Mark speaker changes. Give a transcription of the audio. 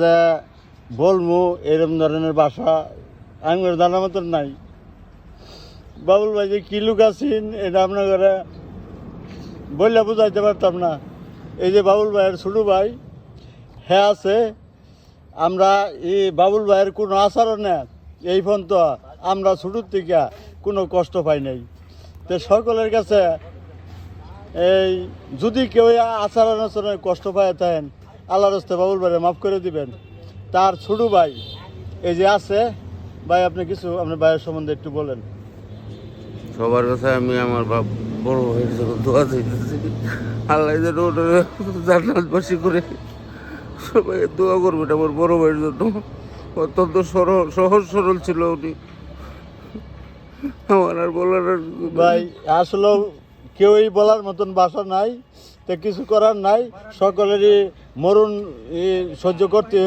Speaker 1: যে বলবো এরকম ধরনের বাসা আমি জানার মতন নাই। বাবুল ভাই যে কি লুক আছেন এটা আপনার ঘরে বললে বুঝাইতে পারতাম না। এই যে বাবুল ভাইয়ের ছোটো ভাই হ্যাঁ আছে, আমরা এই বাবুল ভাইয়ের কোনো আচরণে এই পর্যন্ত আমরা ছোটোর থেকে কোনো কষ্ট পাই নাই। তো সকলের কাছে এই যদি কেউ আচরণে কষ্ট পায় থাকেন আল্লাহর রাস্তায় বাবুল ভাইয়ের মাফ করে দিবেন। তার ছোটো ভাই এই যে আছে, ভাই আপনি কিছু আপনার ভাইয়ের সম্বন্ধে একটু বলেন।
Speaker 2: সবার কাছে আমি আমার বড় ভাইয়ের জন্য দোয়া চাইতেছি, আল্লাহ যেন ওটা জান্নাতবাসী করে। সবাই দোয়া করবেন আমার বড় ভাইয়ের জন্য। অত্যন্ত সহজ সরল ছিল উনি, আমার আর বলার
Speaker 1: ভাই আসলেও কেউই বলার মতন ভাষা নাই, তো কিছু করার নাই, সকলেরই মরণ সহ্য করতে